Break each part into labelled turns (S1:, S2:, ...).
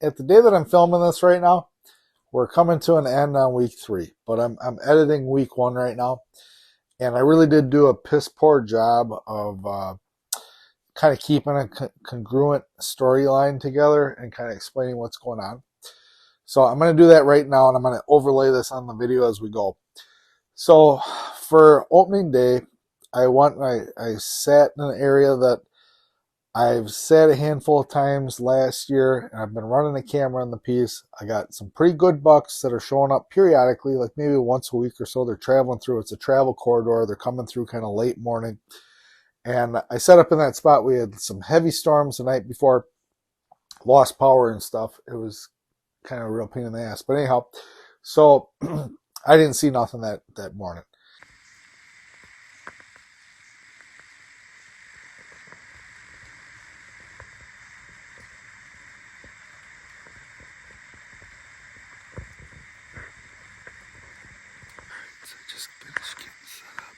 S1: at the day that I'm filming this right now, we're coming to an end on week 3, but I'm editing week 1 right now. And I really did do a piss poor job of kind of keeping a congruent storyline together and kind of explaining what's going on. So I'm going to do that right now, and I'm going to overlay this on the video as we go. So for opening day, I sat in an area that I've sat a handful of times last year, and I've been running the camera on the piece. I got some pretty good bucks that are showing up periodically, like maybe once a week or so. They're traveling through. It's a travel corridor. They're coming through kind of late morning. And I set up in that spot. We had some heavy storms the night before, lost power and stuff. It was kind of a real pain in the ass. But anyhow, so I didn't see nothing that morning. So I just finished getting set up.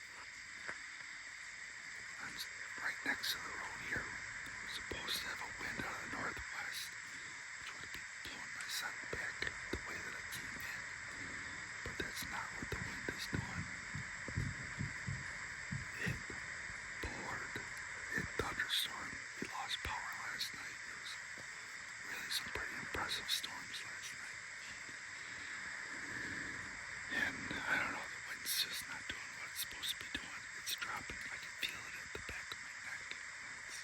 S1: I'm right next to the road here. We're supposed to have a wind out of the northwest, which would be blowing my sun back the way that I came in. But that's not what the wind is doing. It poured. It thunderstormed. We lost power last night. It was really some pretty impressive storms last night. And I don't know, the wind's just not doing what it's supposed to be doing. It's dropping. I can feel it at the back of my neck. It's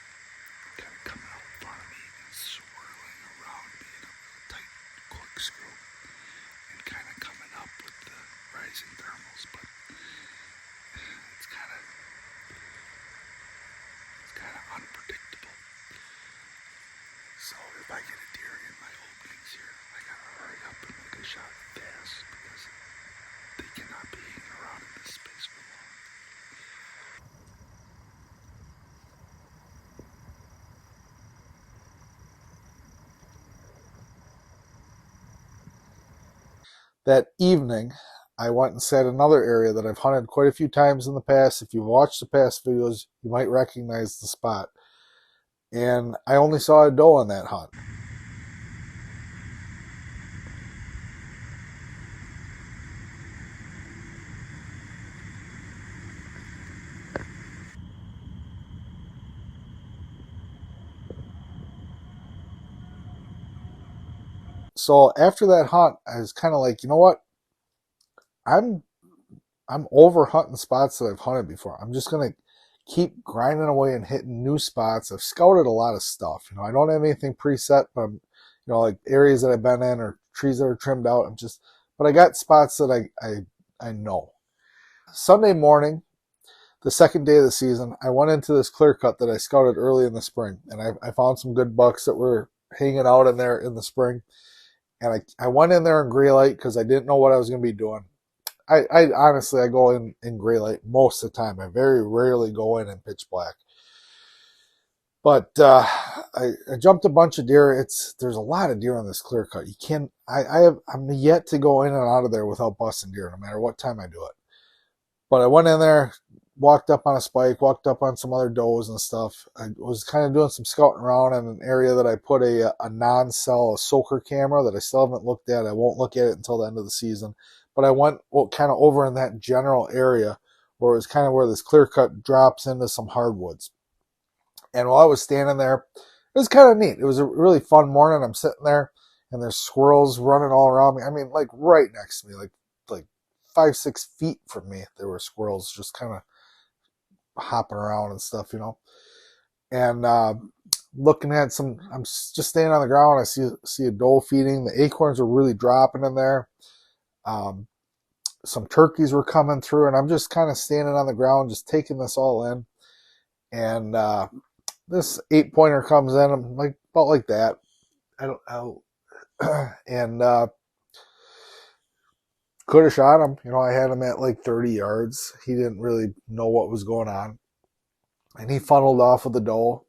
S1: kind of coming out in front of me and swirling around me in a real tight corkscrew and kind of coming up with the rising thermals. But it's kind of unpredictable. So if I get a deer in my openings here, I gotta hurry up and make a shot fast because they cannot be hanging around in this space for long. That evening, I went and sat in another area that I've hunted quite a few times in the past. If you've watched the past videos, you might recognize the spot. And I only saw a doe on that hunt. So after that hunt, I was kind of like, you know what? I'm over hunting spots that I've hunted before. I'm just gonna keep grinding away and hitting new spots. I've scouted a lot of stuff. You know, I don't have anything preset, but I'm, you know, like areas that I've been in or trees that are trimmed out. But I got spots that I know. Sunday morning, the second day of the season, I went into this clear cut that I scouted early in the spring, and I found some good bucks that were hanging out in there in the spring. And I went in there in gray light because I didn't know what I was going to be doing. I honestly, I go in gray light most of the time. I very rarely go in pitch black. But I jumped a bunch of deer. There's a lot of deer on this clear cut. I'm yet to go in and out of there without busting deer, no matter what time I do it. But I went in there, walked up on a spike, walked up on some other does and stuff. I was kind of doing some scouting around in an area that I put a non-cell soaker camera that I still haven't looked at. I won't look at it until the end of the season. But I went kind of over in that general area where it was kind of where this clear cut drops into some hardwoods. And while I was standing there, it was kind of neat. It was a really fun morning. I'm sitting there and there's squirrels running all around me. I mean, like right next to me, like 5-6 feet from me, there were squirrels just kind of hopping around and stuff, you know. And looking at I'm just standing on the ground. I see a doe feeding. The acorns were really dropping in there. Some turkeys were coming through, and I'm just kind of standing on the ground, just taking this all in. And this 8-pointer comes in. I'm like about like that. And could have shot him. You know, I had him at like 30 yards. He didn't really know what was going on, and he funneled off with the doe.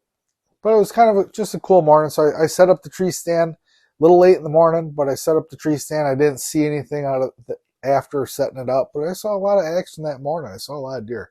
S1: But it was kind of just a cool morning. So I set up the tree stand a little late in the morning, but I set up the tree stand. I didn't see anything out of after setting it up, but I saw a lot of action that morning. I saw a lot of deer.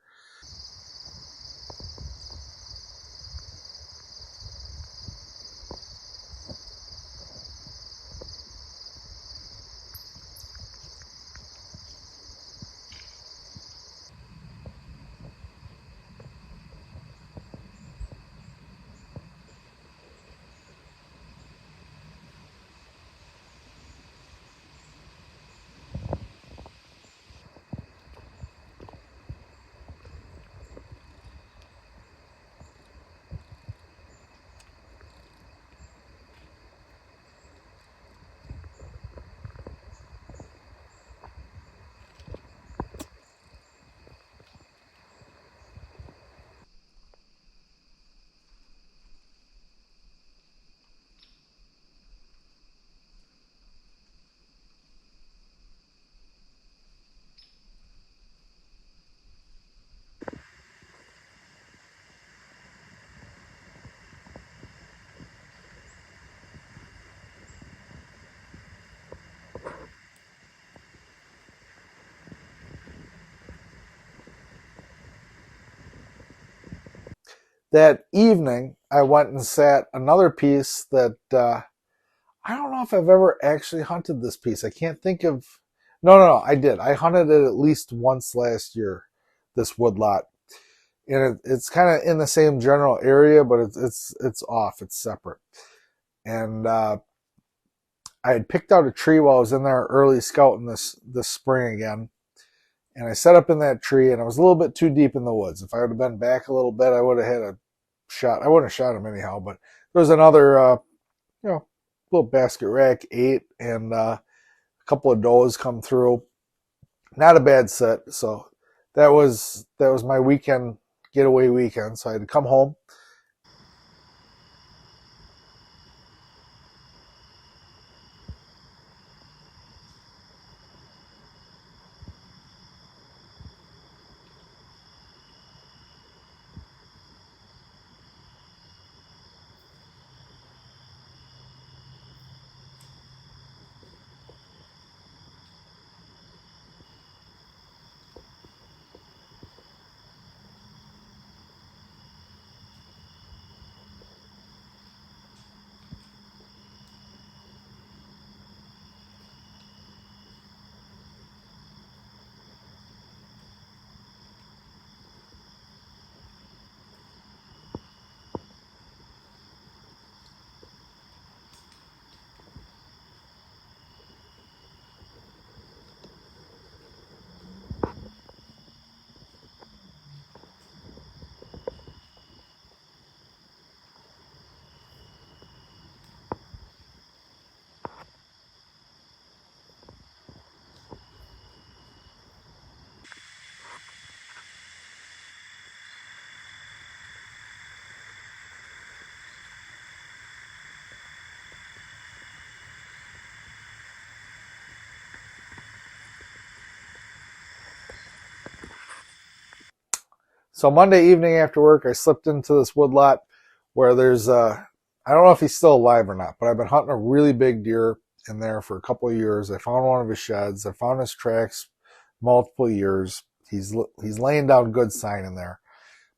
S1: that evening, I went and sat another piece that I don't know if I've ever actually hunted this piece. I can't think of. No, I did. I hunted it at least once last year, this woodlot. And it's kind of in the same general area, but it's off. It's separate. And I had picked out a tree while I was in there early scouting this spring again. And I set up in that tree, and I was a little bit too deep in the woods. If I would have been back a little bit, I would have had a shot. I wouldn't have shot him anyhow, but there was another, little basket rack ate, and a couple of does come through. Not a bad set. So that was my weekend, getaway weekend. So I had to come home. So Monday evening after work, I slipped into this woodlot where there's I don't know if he's still alive or not, but I've been hunting a really big deer in there for a couple of years. I found one of his sheds. I found his tracks multiple years. He's laying down good sign in there.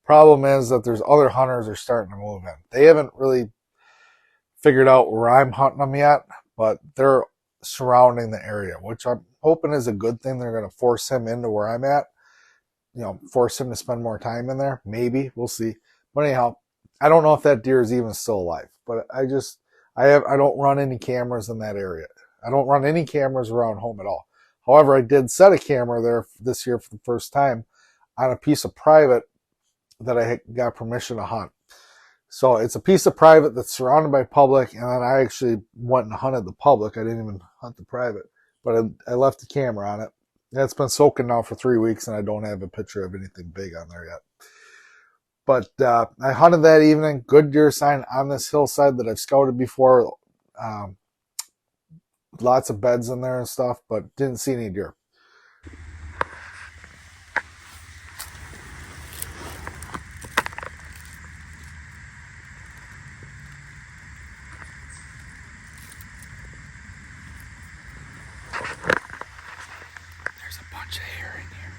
S1: Problem is that there's other hunters are starting to move in. They haven't really figured out where I'm hunting them yet, but they're surrounding the area, which I'm hoping is a good thing. They're going to force him into where I'm at, force him to spend more time in there. Maybe we'll see. But anyhow, I don't know if that deer is even still alive, but I don't run any cameras in that area. I don't run any cameras around home at all. However, I did set a camera there this year for the first time on a piece of private that I got permission to hunt. So it's a piece of private that's surrounded by public, and then I actually went and hunted the public. I didn't even hunt the private, but I left the camera on it. It's been soaking now for 3 weeks, and I don't have a picture of anything big on there yet. But I hunted that evening. Good deer sign on this hillside that I've scouted before. Lots of beds in there and stuff, but didn't see any deer.
S2: There's a bunch of hair in here.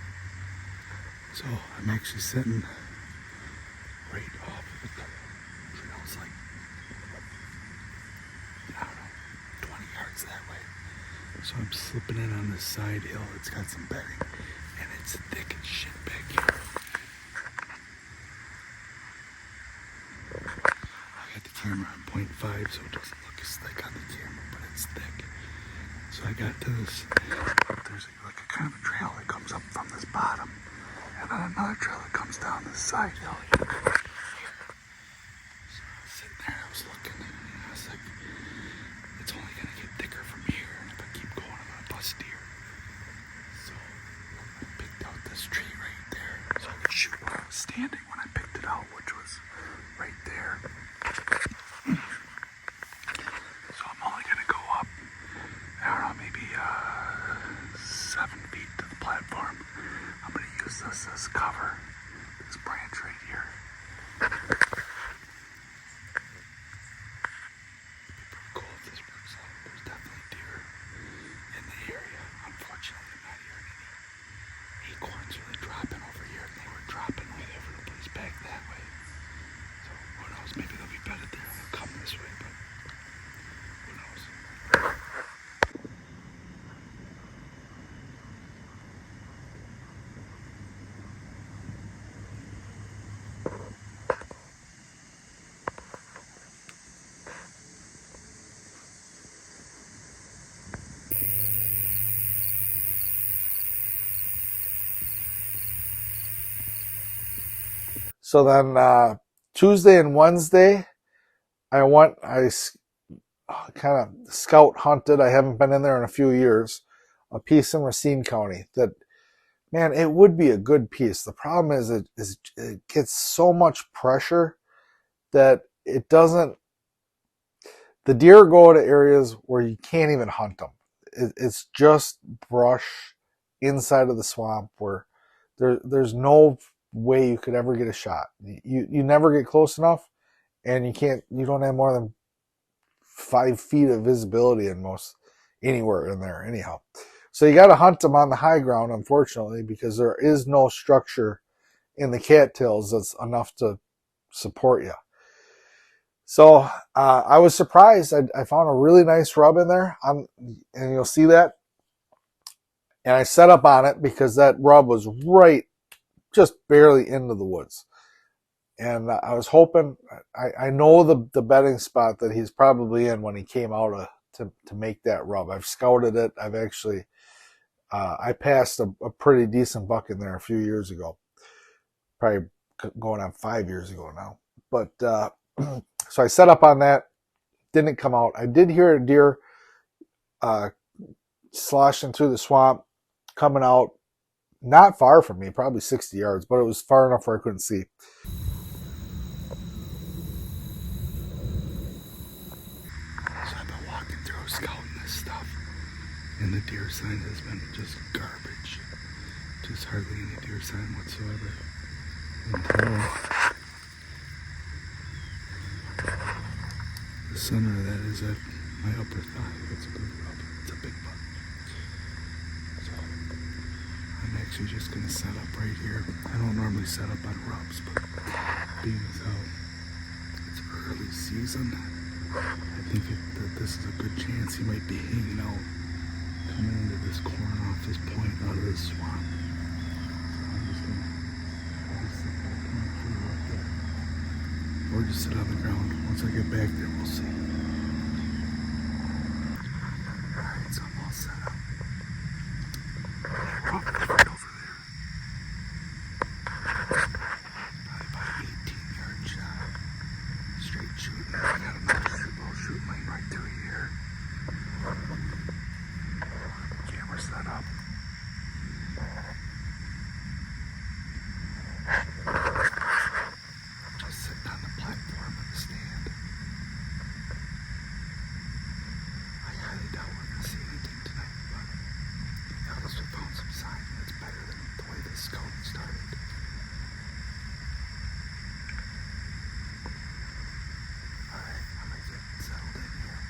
S2: So I'm actually sitting right off of the trails, like, I don't know, 20 yards that way. So I'm slipping in on this side hill. It's got some bedding, and it's thick as shit back here. I got the camera on 0.5, so it doesn't look as thick on the camera, but it's thick. So I got to this, there's like a kind of a trail that comes up from this bottom, and then another trail that comes down this side hill here. So I was sitting there, I was looking, and I was like, it's only going to get thicker from here, and if I keep going, I'm going to bust deer. So I picked out this tree right there, so I could shoot where I was standing when I picked it out, which was right there. So I'm only going to go up, I don't know, maybe
S1: So then Tuesday and Wednesday, I kind of scout hunted. I haven't been in there in a few years. A piece in Racine County that, man, it would be a good piece. The problem is it gets so much pressure that it doesn't. The deer go to areas where you can't even hunt them. It's just brush inside of the swamp where there's no way you could ever get a shot. You never get close enough, and you don't have more than 5 feet of visibility in most anywhere in there anyhow. So you got to hunt them on the high ground, unfortunately, because there is no structure in the cattails that's enough to support you. So I was surprised. I found a really nice rub in there, and you'll see that. And I set up on it because that rub was right, just barely into the woods. And I was hoping, I know the bedding spot that he's probably in when he came out to make that rub. I've scouted it. I've actually, I passed a pretty decent buck in there a few years ago. Probably going on 5 years ago now. But, so I set up on that. Didn't come out. I did hear a deer sloshing through the swamp, coming out not far from me, probably 60 yards, but it was far enough where I couldn't see.
S2: So I've been walking through scouting this stuff, and the deer sign has been just garbage. Just hardly any deer sign whatsoever. Until the center of that is at my upper thigh. That's a good rub. It's a big buck. So I'm actually just going to set up right here. I don't normally set up on rubs, but being as how it's early season, I think that this is a good chance he might be hanging out, coming into this corn off this point out of this swamp. So I'm just going to sit back up there. Or just sit on the ground. Once I get back there, we'll see. Alright, so I'm all set up. Right over there. Probably about an 18-yard shot. Straight shooting. I got another ball shooting lane right through here. Camera set up. Just sitting on the platform of the stand. I highly doubt we're going to see anything tonight, but at least we found some sign. That's better than the way this scouting started. Alright, I'm going to get settled in here.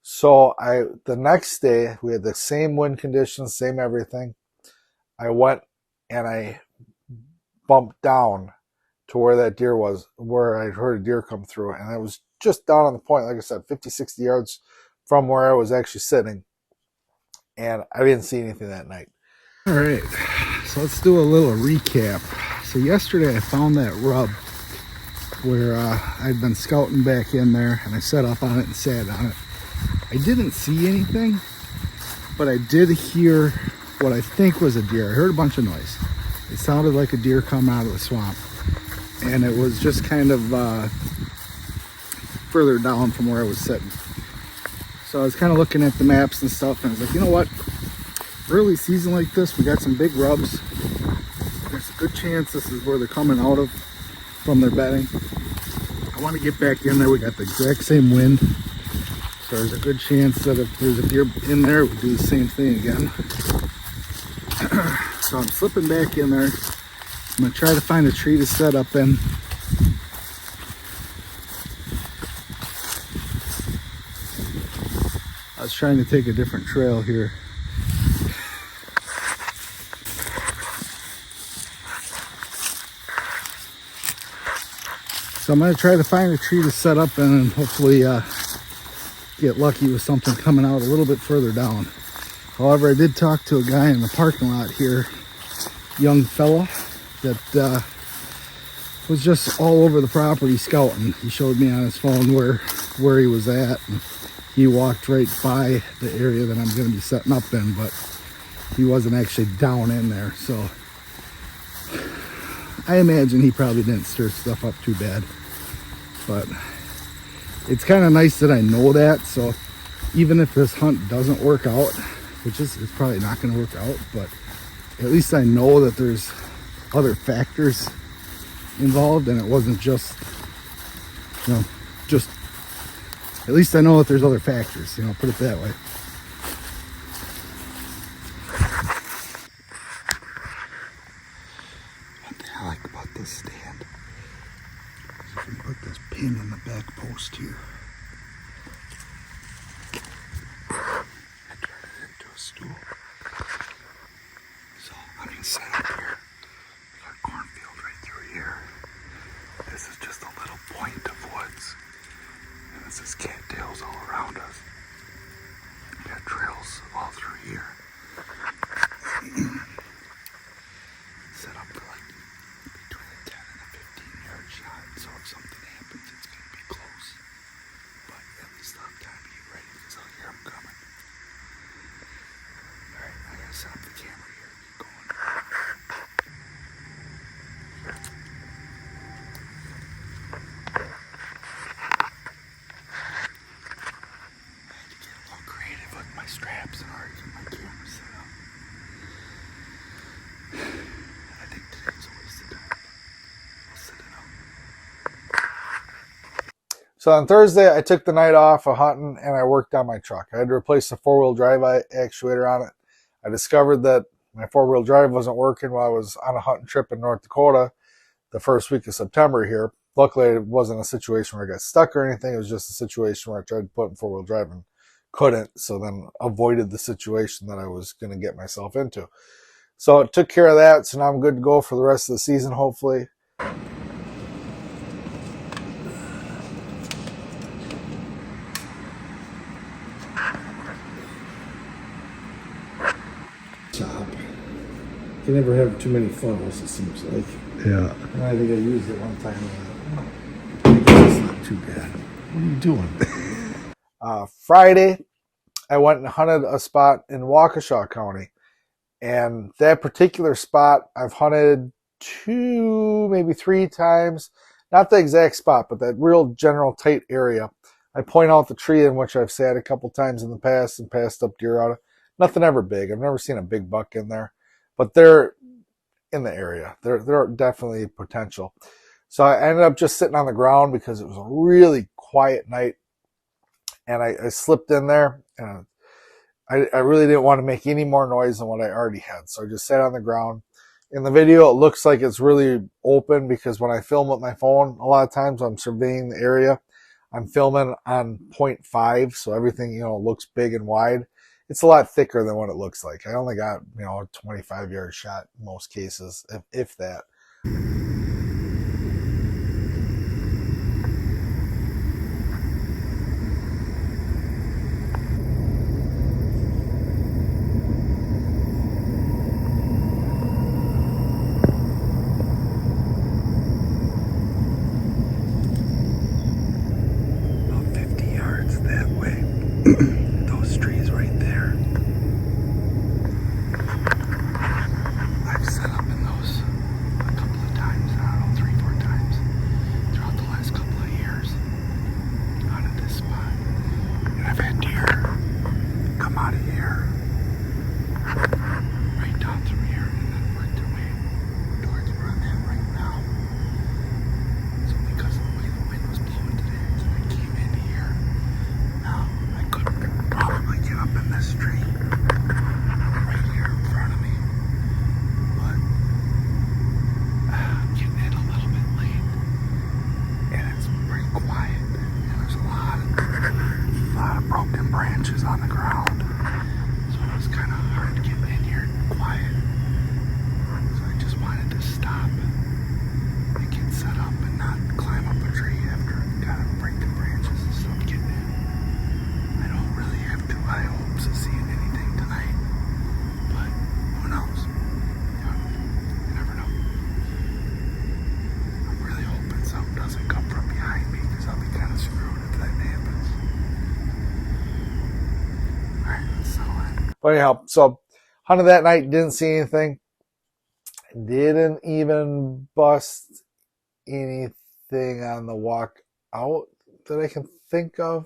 S1: So the next day, we had the same wind conditions, same everything. I went and I bumped down to where that deer was, where I heard a deer come through. And it was just down on the point, like I said, 50, 60 yards from where I was actually sitting. And I didn't see anything that night.
S2: All right, so let's do a little recap. So yesterday I found that rub where I'd been scouting back in there, and I set up on it and sat on it. I didn't see anything, but I did hear what I think was a deer. I heard a bunch of noise. It sounded like a deer come out of the swamp, and it was just kind of further down from where I was sitting. So I was kind of looking at the maps and stuff, and I was like, you know what? Early season like this, we got some big rubs. There's a good chance this is where they're coming out of from their bedding. I want to get back in there. We got the exact same wind. So there's a good chance that if there's a deer in there, we do the same thing again. So I'm slipping back in there. I'm going to try to find a tree to set up in. I was trying to take a different trail here. So I'm going to try to find a tree to set up in and hopefully get lucky with something coming out a little bit further down. However, I did talk to a guy in the parking lot here, young fella, that was just all over the property scouting. He showed me on his phone where he was at. And he walked right by the area that I'm going to be setting up in, but he wasn't actually down in there. So I imagine he probably didn't stir stuff up too bad. But it's kind of nice that I know that. So even if this hunt doesn't work out, which is it's probably not going to work out, but at least I know that there's other factors involved and it wasn't just, just, at least I know that there's other factors, put it that way. One thing I like about this stand is if we put this pin in the back post here, and turn it into a stool. So I'm going to set up here. We got cornfield right through here. This is just a little point of woods. And this is cattails all around us. We got trails all through here. Set up for like between a 10 and a 15-yard shot. So if something happens, it's going to be close. But at least I'll have time to get ready because I'll hear them coming. Alright, I gotta set up the camera here. Keep going. Creative with my straps in order to get my camera set up. I think today's a waste of time. We'll set it up.
S1: So on Thursday, I took the night off of hunting and I worked on my truck. I had to replace the 4-wheel drive actuator on it. I discovered that my 4-wheel drive wasn't working while I was on a hunting trip in North Dakota the first week of September here. Luckily, it wasn't a situation where I got stuck or anything. It was just a situation where I tried to put in 4-wheel drive and couldn't, so then avoided the situation that I was going to get myself into. So it took care of that, so now I'm good to go for the rest of the season, hopefully.
S2: Chop. You never have too many funnels, it seems like.
S1: Yeah.
S2: And I think I used it one time. It's not too bad. What are you doing?
S1: Friday, I went and hunted a spot in Waukesha County. And that particular spot, I've hunted 2, maybe 3 times. Not the exact spot, but that real general tight area. I point out the tree in which I've sat a couple times in the past and passed up deer out of. Nothing ever big. I've never seen a big buck in there. But they're in the area. They're definitely potential. So I ended up just sitting on the ground because it was a really quiet night. And I slipped in there, and I really didn't want to make any more noise than what I already had. So I just sat on the ground. In the video, it looks like it's really open because when I film with my phone, a lot of times I'm surveying the area. I'm filming on 0.5, so everything, looks big and wide. It's a lot thicker than what it looks like. I only got, a 25-yard shot in most cases, if that.
S2: Those trees right there. I've set up in those a couple of times, I don't know, 3, 4 times throughout the last couple of years out of this spot. And I've had deer come out of here, right down through here, and then work their way towards where I'm at right now. So because of the way the wind was blowing today, I came in here. Now, I could probably get up in this tree right here in front of me, but I'm getting in a little bit late, and it's pretty quiet, and there's a lot of broken branches on the ground, so it was kind of hard to get in here quiet. So I just wanted to stop and get set up and not climb up a tree after it kind of break the branches and stuff getting in. I don't really have too high hopes of seeing anything tonight.
S1: But anyhow, so hunted that night, didn't see anything. Didn't even bust anything on the walk out that I can think of.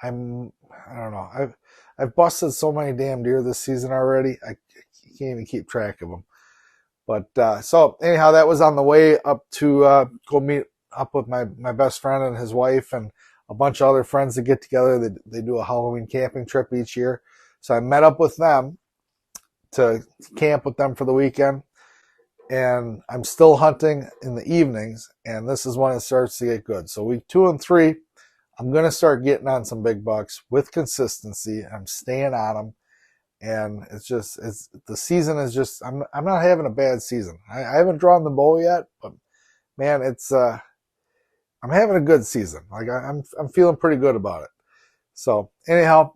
S1: I don't know. I've busted so many damn deer this season already. I can't even keep track of them. But so anyhow, that was on the way up to go meet up with my best friend and his wife and a bunch of other friends to get together. They do a Halloween camping trip each year. So I met up with them to camp with them for the weekend. And I'm still hunting in the evenings, and this is when it starts to get good. So week 2 and 3, I'm going to start getting on some big bucks with consistency. I'm staying on them, and the season is just, I'm not having a bad season. I haven't drawn the bow yet, but man, I'm having a good season. Like I'm feeling pretty good about it. So anyhow,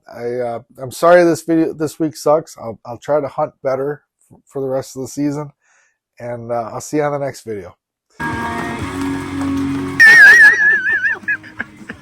S1: I'm sorry this week sucks. I'll try to hunt better for the rest of the season. And I'll see you on the next video.